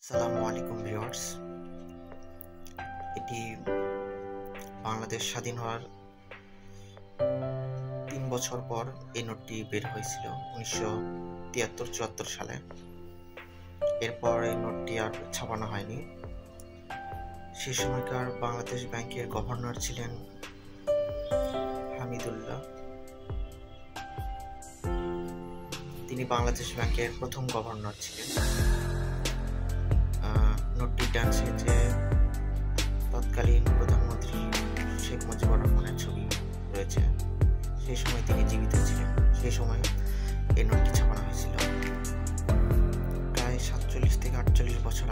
আসসালামু আলাইকুম ভিউয়ার্স। এটি বাংলাদেশ স্বাধীন হওয়ার 3 বছর পর এই নোটটি বের হয়েছিল 1973-74 সালে। এরপর এই নোটটি আর ছাপানো হয়নি। সেই সময়কার বাংলাদেশ ব্যাংকের গভর্নর ছিলেন হামিদুল্লাহ। তিনি বাংলাদেশ ব্যাংকের প্রথম গভর্নর ছিলেন। নোটটি ডান্সে যে তৎকালীন প্রধানমন্ত্রী শেখ মুজিবুর রহমানের ছবি রয়েছে, সেই সময় তিনি জীবিত ছিলেন। সেই সময় এই নোটটি ছাপানো হয়েছিল। প্রায় 47 থেকে 48 বছর